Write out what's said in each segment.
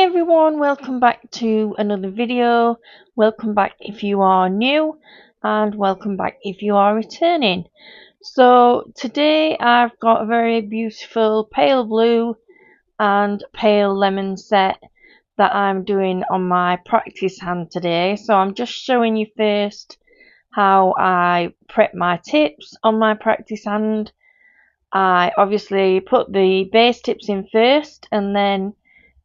Hey everyone, welcome back to another video. Welcome back if you are new, and welcome back if you are returning. So today I've got a very beautiful pale blue and pale lemon set that I'm doing on my practice hand today. So I'm just showing you first how I prep my tips on my practice hand. I obviously put the base tips in first and then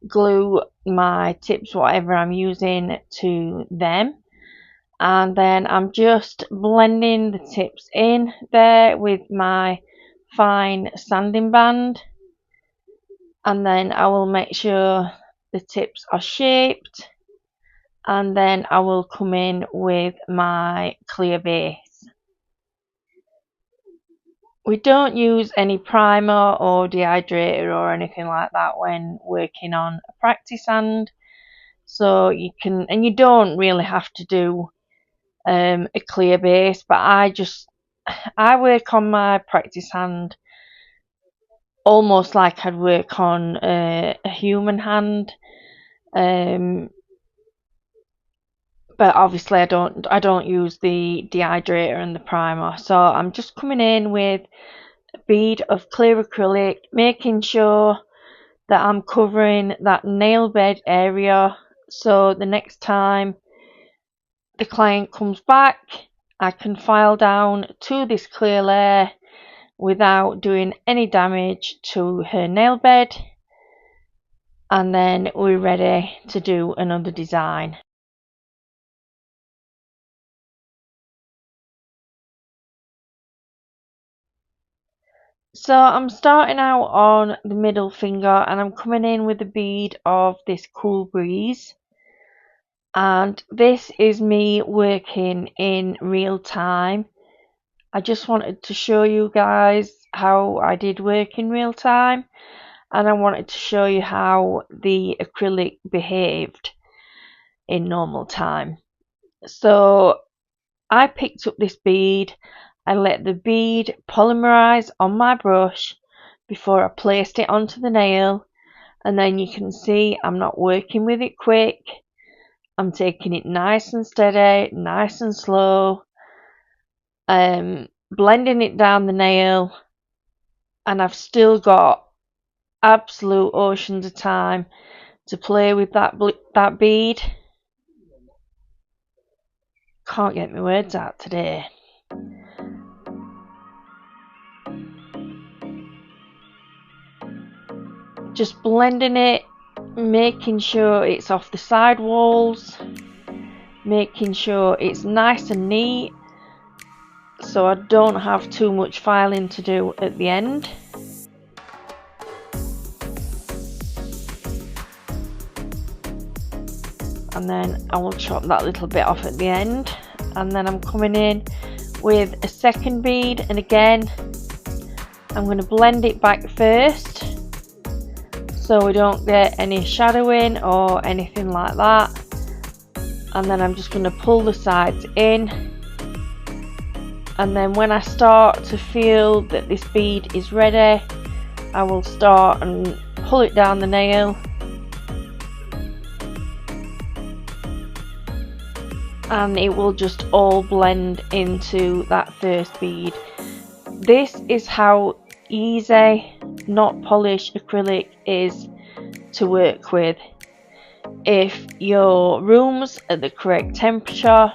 glue my tips, whatever I'm using, to them, and then I'm just blending the tips in there with my fine sanding band, and then I will make sure the tips are shaped, and then I will come in with my clear base. We don't use any primer or dehydrator or anything like that when working on a practice hand. So you can, and you don't really have to do a clear base, but I work on my practice hand almost like I'd work on a human hand. But obviously I don't use the dehydrator and the primer. So I'm just coming in with a bead of clear acrylic, making sure that I'm covering that nail bed area, so the next time the client comes back, I can file down to this clear layer without doing any damage to her nail bed, and then we're ready to do another design. So I'm starting out on the middle finger and I'm coming in with a bead of this Cool Breeze. And this is me working in real time. I just wanted to show you guys how I did work in real time, and I wanted to show you how the acrylic behaved in normal time. So I picked up this bead, I let the bead polymerize on my brush before I placed it onto the nail, and then you can see I'm not working with it quick. I'm taking it nice and steady, nice and slow, blending it down the nail, and I've still got absolute oceans of time to play with that bead. Can't get my words out today. Just blending it, making sure it's off the side walls, making sure it's nice and neat so I don't have too much filing to do at the end. And then I will chop that little bit off at the end, and then I'm coming in with a second bead, and again I'm going to blend it back first so we don't get any shadowing or anything like that, and then I'm just going to pull the sides in, and then when I start to feel that this bead is ready, I will start and pull it down the nail, and it will just all blend into that first bead. This is how easy NotPolish acrylic is to work with. If your room's at the correct temperature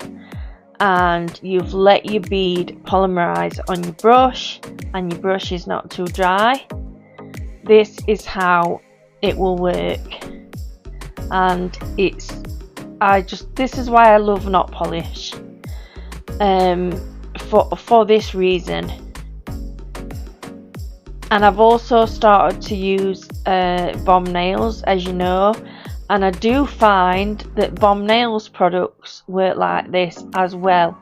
and you've let your bead polymerize on your brush and your brush is not too dry, this is how it will work. And this is why I love NotPolish, for this reason. And I've also started to use Bomb Nails, as you know, and I do find that Bomb Nails products work like this as well.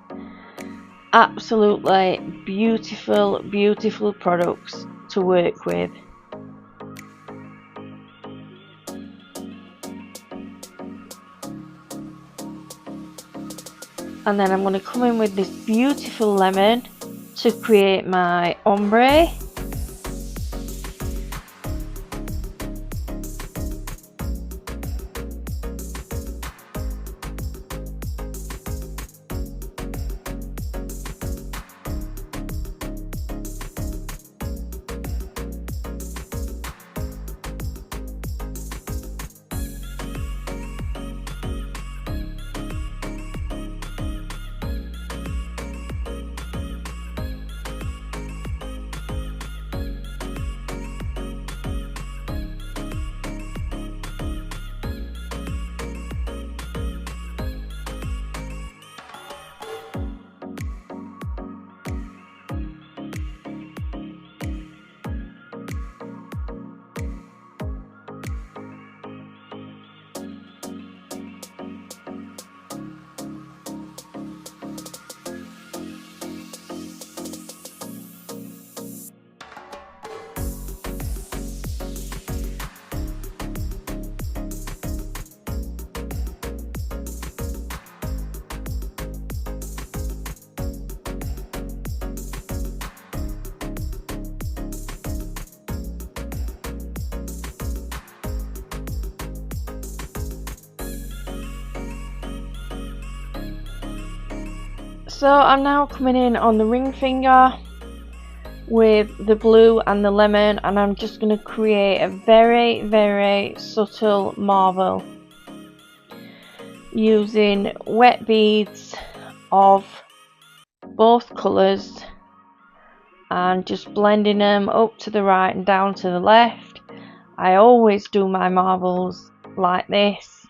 Absolutely beautiful, beautiful products to work with. And then I'm going to come in with this beautiful lemon to create my ombre. So I'm now coming in on the ring finger with the blue and the lemon, and I'm just going to create a very subtle marble using wet beads of both colours and just blending them up to the right and down to the left. I always do my marbles like this.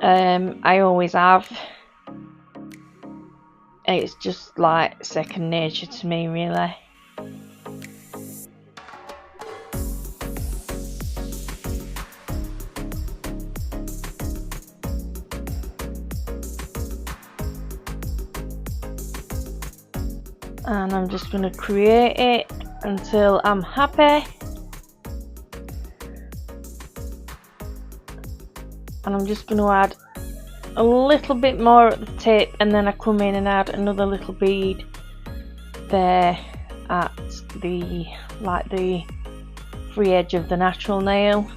I always have. It's just like second nature to me, really. And I'm just going to create it until I'm happy. And I'm just going to add a little bit more at the tip, and then I come in and add another little bead there at the free edge of the natural nail.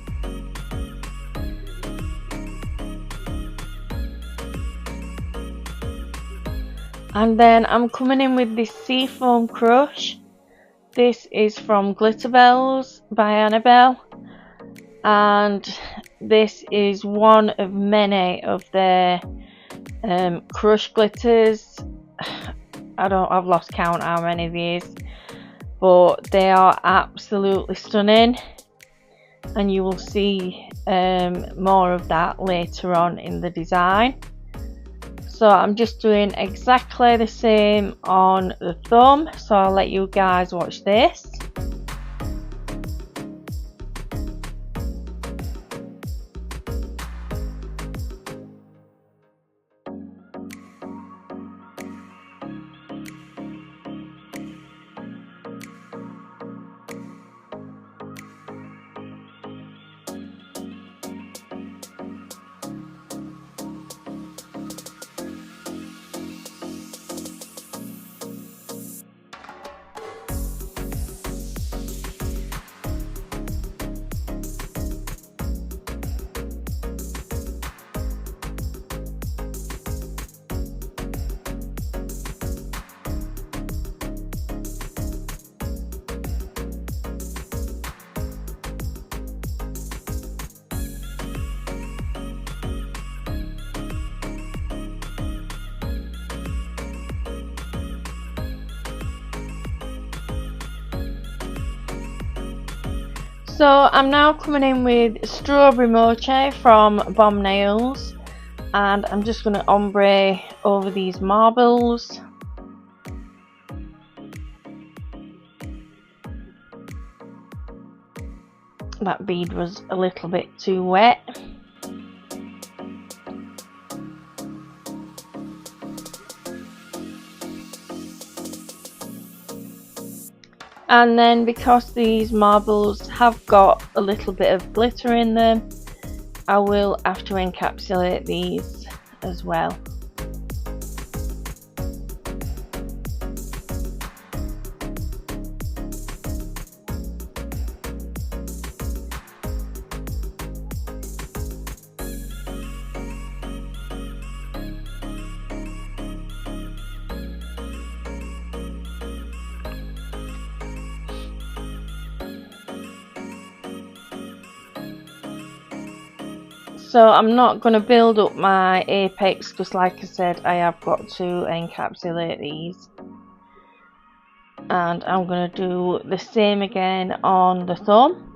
And then I'm coming in with this Seafoam Crush. This is from Glitter Bells by Annabelle, and this is one of many of their crush glitters. I've lost count how many of these, but they are absolutely stunning, and you will see more of that later on in the design. So I'm just doing exactly the same on the thumb, so I'll let you guys watch this. So I'm now coming in with Strawberry Mochi from Bomb Nails, and I'm just going to ombre over these marbles. That bead was a little bit too wet. And then, because these marbles have got a little bit of glitter in them, I will have to encapsulate these as well. So I'm not going to build up my apex because, like I said, I have got to encapsulate these. And I'm going to do the same again on the thumb.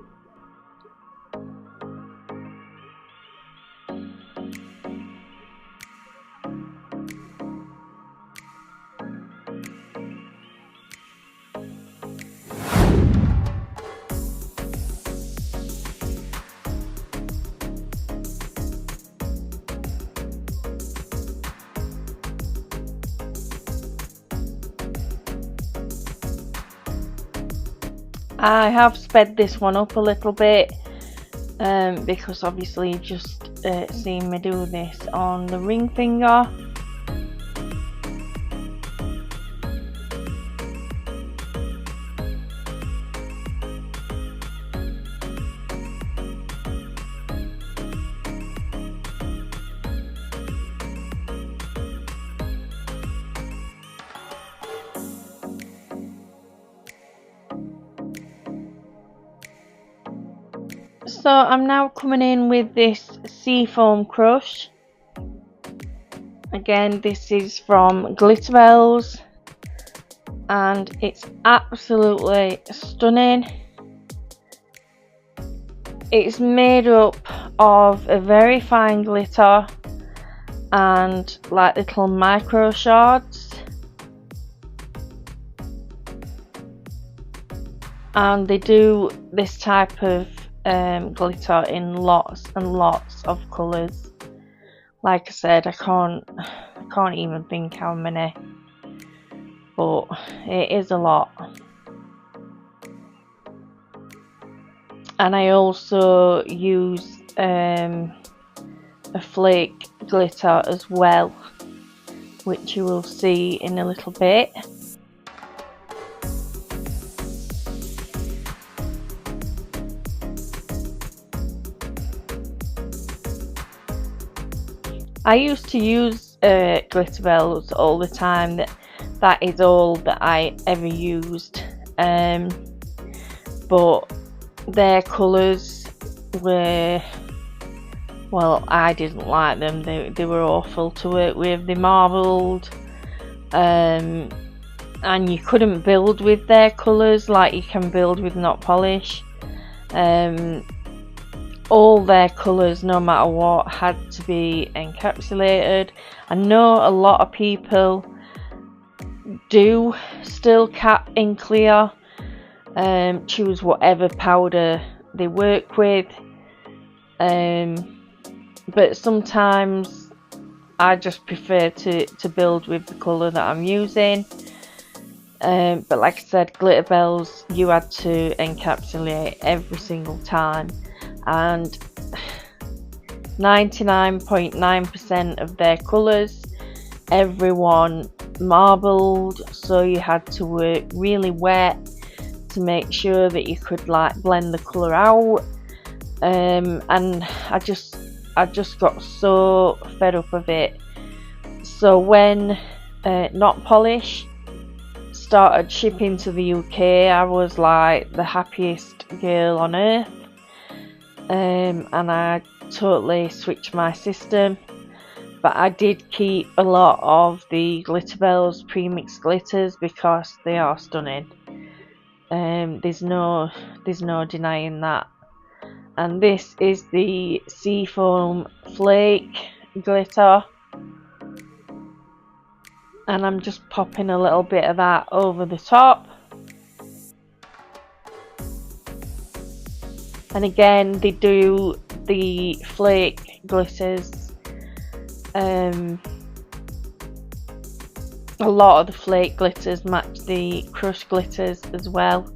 I have sped this one up a little bit because obviously you've just seen me do this on the ring finger. So I'm now coming in with this Seafoam Crush. Again, this is from Glitterbels, and it's absolutely stunning. It's made up of a very fine glitter and like little micro shards, and they do this type of glitter in lots and lots of colours. Like I said, I can't even think how many, but it is a lot. And I also use a flake glitter as well, which you will see in a little bit. I used to use Glitterbels all the time. That is all that I ever used, but their colours were, well, I didn't like them. They were awful to work with. They marbled, and you couldn't build with their colours like you can build with NotPolish. All their colours, no matter what, had to be encapsulated. I know a lot of people do still cap in clear, choose whatever powder they work with, but sometimes I just prefer to build with the colour that I'm using. But like I said, Glitterbels, you had to encapsulate every single time, and 99.9% of their colours, everyone marbled, so you had to work really wet to make sure that you could like blend the colour out. And I just got so fed up of it. So when NotPolish started shipping to the UK, I was like the happiest girl on earth, and I totally switched my system. But I did keep a lot of the Glitterbels premixed glitters because they are stunning. There's no denying that. And this is the Seafoam Flake glitter, and I'm just popping a little bit of that over the top. And again, they do the flake glitters. A lot of the flake glitters match the crush glitters as well.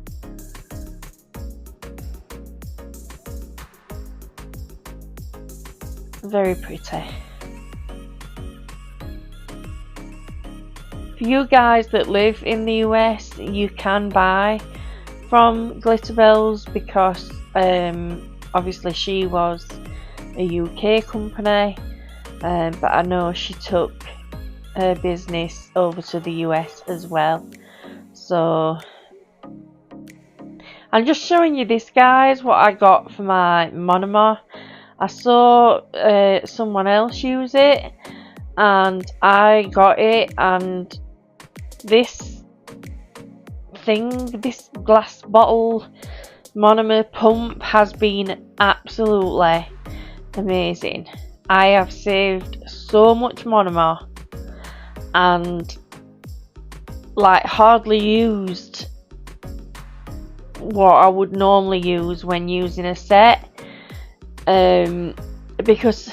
Very pretty. For you guys that live in the US, you can buy from Glitterbels because obviously she was a UK company, but I know she took her business over to the US as well. So I'm just showing you this, guys, what I got for my monomer. I saw someone else use it and I got it, and this glass bottle monomer pump has been absolutely amazing. I have saved so much monomer and like hardly used what I would normally use when using a set, because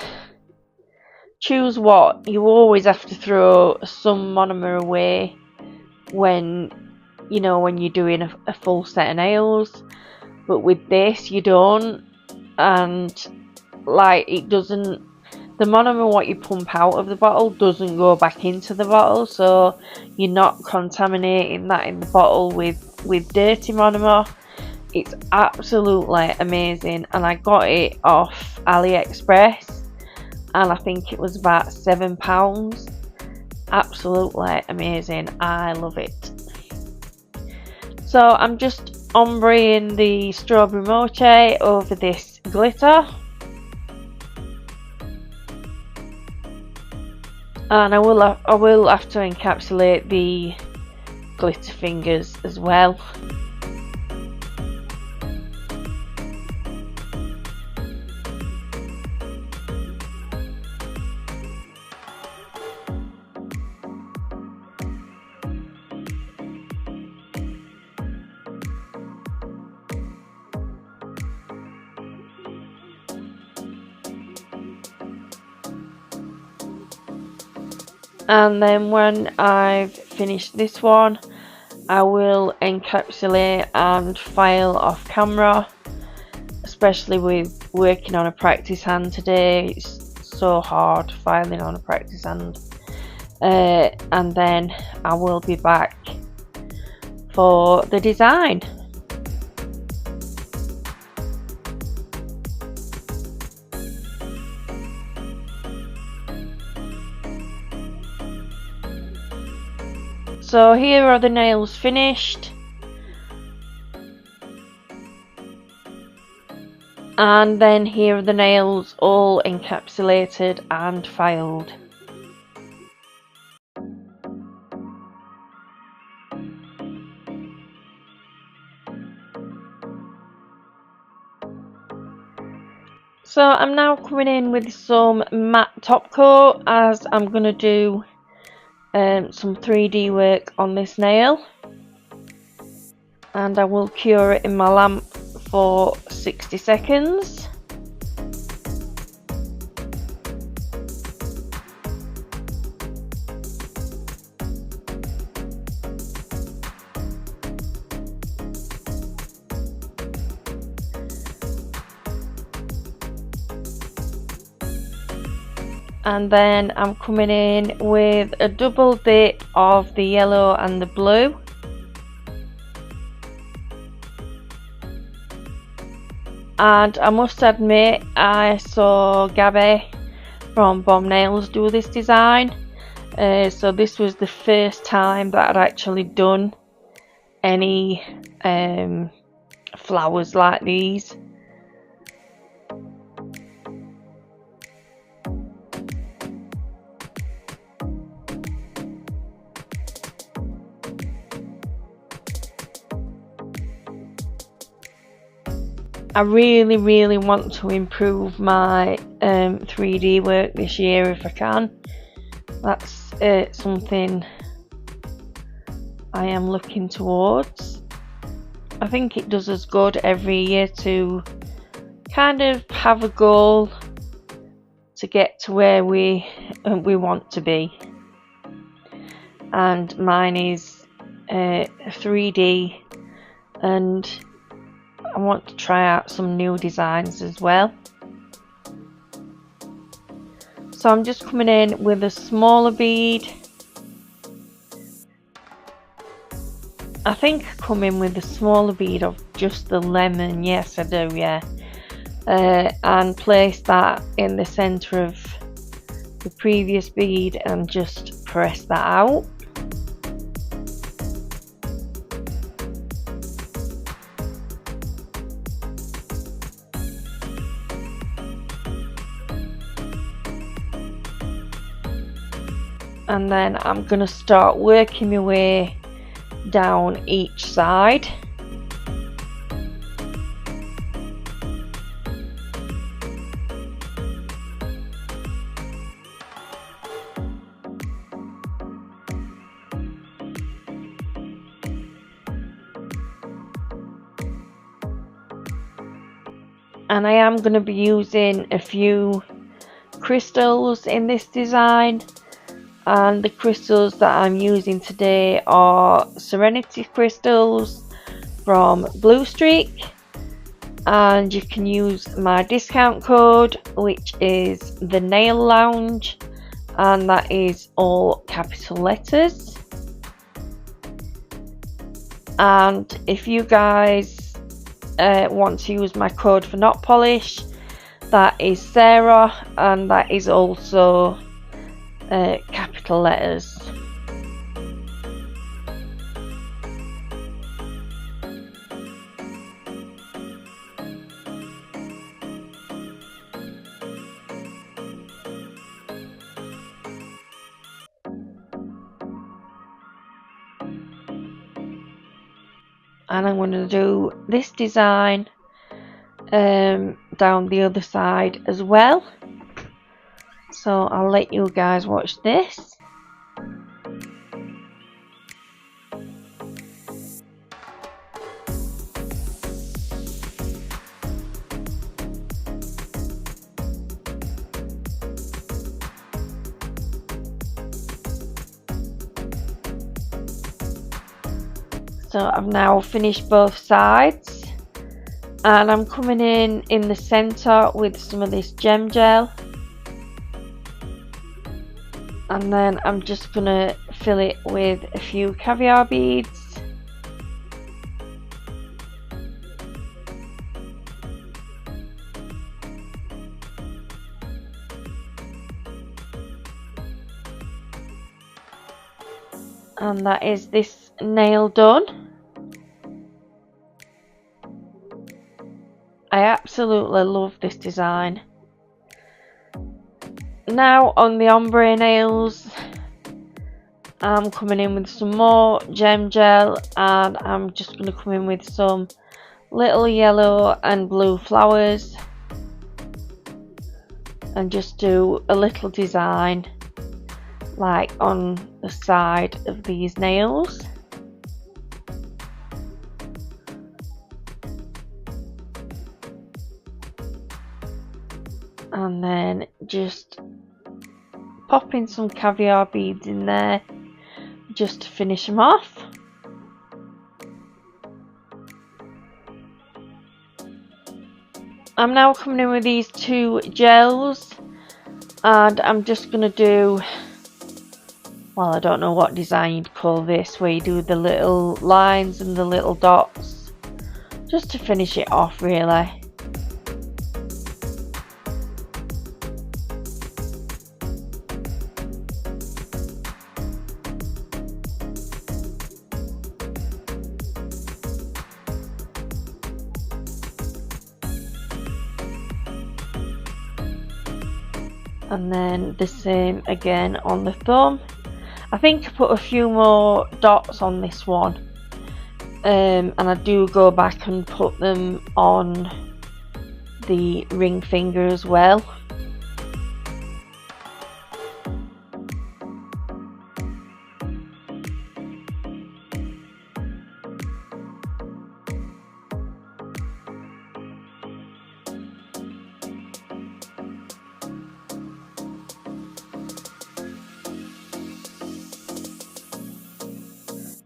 choose what, you always have to throw some monomer away when you're doing a full set of nails, but with this you don't, and like it doesn't, the monomer what you pump out of the bottle doesn't go back into the bottle, so you're not contaminating that in the bottle with dirty monomer. It's absolutely amazing, and I got it off AliExpress and I think it was about £7. Absolutely amazing. I love it. So I'm just ombreing the strawberry moche over this glitter, and I will have to encapsulate the glitter fingers as well. And then when I've finished this one, I will encapsulate and file off camera, especially with working on a practice hand today. It's so hard filing on a practice hand. And then I will be back for the design. So here are the nails finished, and then here are the nails all encapsulated and filed. So I'm now coming in with some matte top coat, as I'm going to do some 3D work on this nail, and I will cure it in my lamp for 60 seconds. And then I'm coming in with a double dip of the yellow and the blue. And I must admit, I saw Gabby from Bomb Nails do this design. So this was the first time that I'd actually done any flowers like these. I really want to improve my 3D work this year if I can. That's something I am looking towards. I think it does us good every year to kind of have a goal to get to where we want to be. And mine is 3D, and I want to try out some new designs as well. So I'm just coming in with a smaller bead. I think I come in with a smaller bead of just the lemon. Yes, I do, yeah. And place that in the center of the previous bead and just press that out. And then I'm going to start working my way down each side. And I am going to be using a few crystals in this design. And the crystals that I'm using today are Serenity crystals from Bluestreak, and you can use my discount code, which is the Nail Lounge, and that is all capital letters. And if you guys want to use my code for NotPolish, that is Sarah, and that is also capital letters. and I'm going to do this design down the other side as well. So I'll let you guys watch this. So I've now finished both sides, and I'm coming in the center with some of this gem gel, and then I'm just gonna fill it with a few caviar beads. And that is this nail done. I absolutely love this design. Now on the ombre nails, I'm coming in with some more gem gel, and I'm just going to come in with some little yellow and blue flowers and just do a little design like on the side of these nails. And then just pop in some caviar beads in there just to finish them off. I'm now coming in with these two gels, and I'm just going to do, well, I don't know what design you'd call this, where you do the little lines and the little dots, just to finish it off really. And then the same again on the thumb. I think I put a few more dots on this one, and I do go back and put them on the ring finger as well.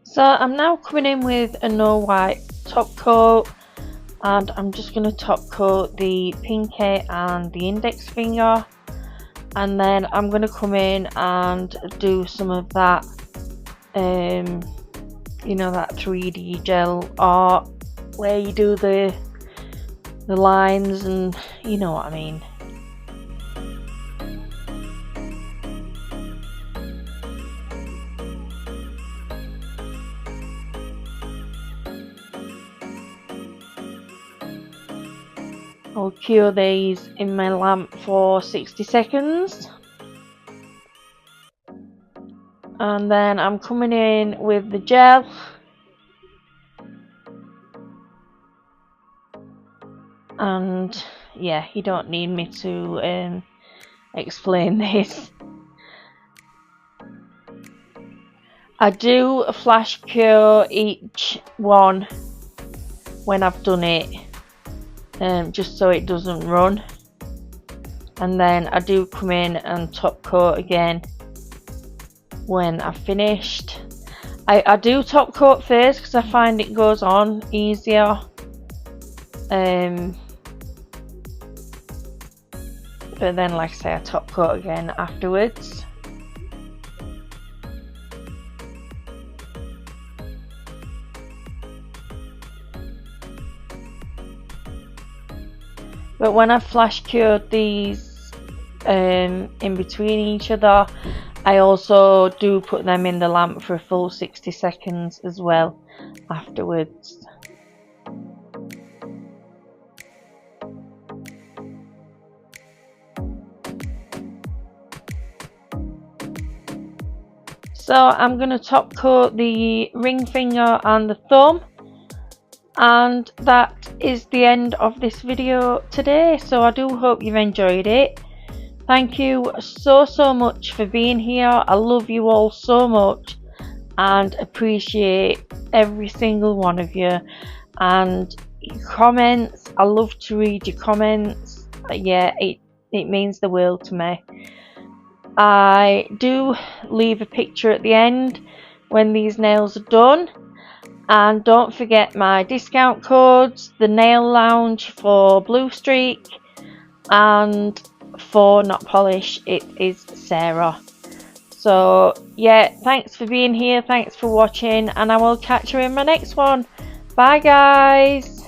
So I'm now coming in with a no white top coat, and I'm just going to top coat the pinky and the index finger, and then I'm going to come in and do some of that you know, that 3D gel art where you do the lines, and you know what I mean. I'll cure these in my lamp for 60 seconds. And then I'm coming in with the gel. And yeah, you don't need me to explain this. I do a flash cure each one when I've done it. Just so it doesn't run, and then I do come in and top coat again when I've finished. I do top coat first because I find it goes on easier, but then like I say, I top coat again afterwards. But when I flash cured these in between each other, I also do put them in the lamp for a full 60 seconds as well afterwards. So I'm going to top coat the ring finger and the thumb, And that is the end of this video today, so I do hope you've enjoyed it. Thank you so much for being here. I love you all so much and appreciate every single one of you, and your comments. I love to read your comments. Yeah, it means the world to me. I do leave a picture at the end when these nails are done. And don't forget my discount codes, the Nail Lounge for Bluestreak, and for NotPolish it is Sarah. So yeah, thanks for being here, thanks for watching, and I will catch you in my next one. Bye guys.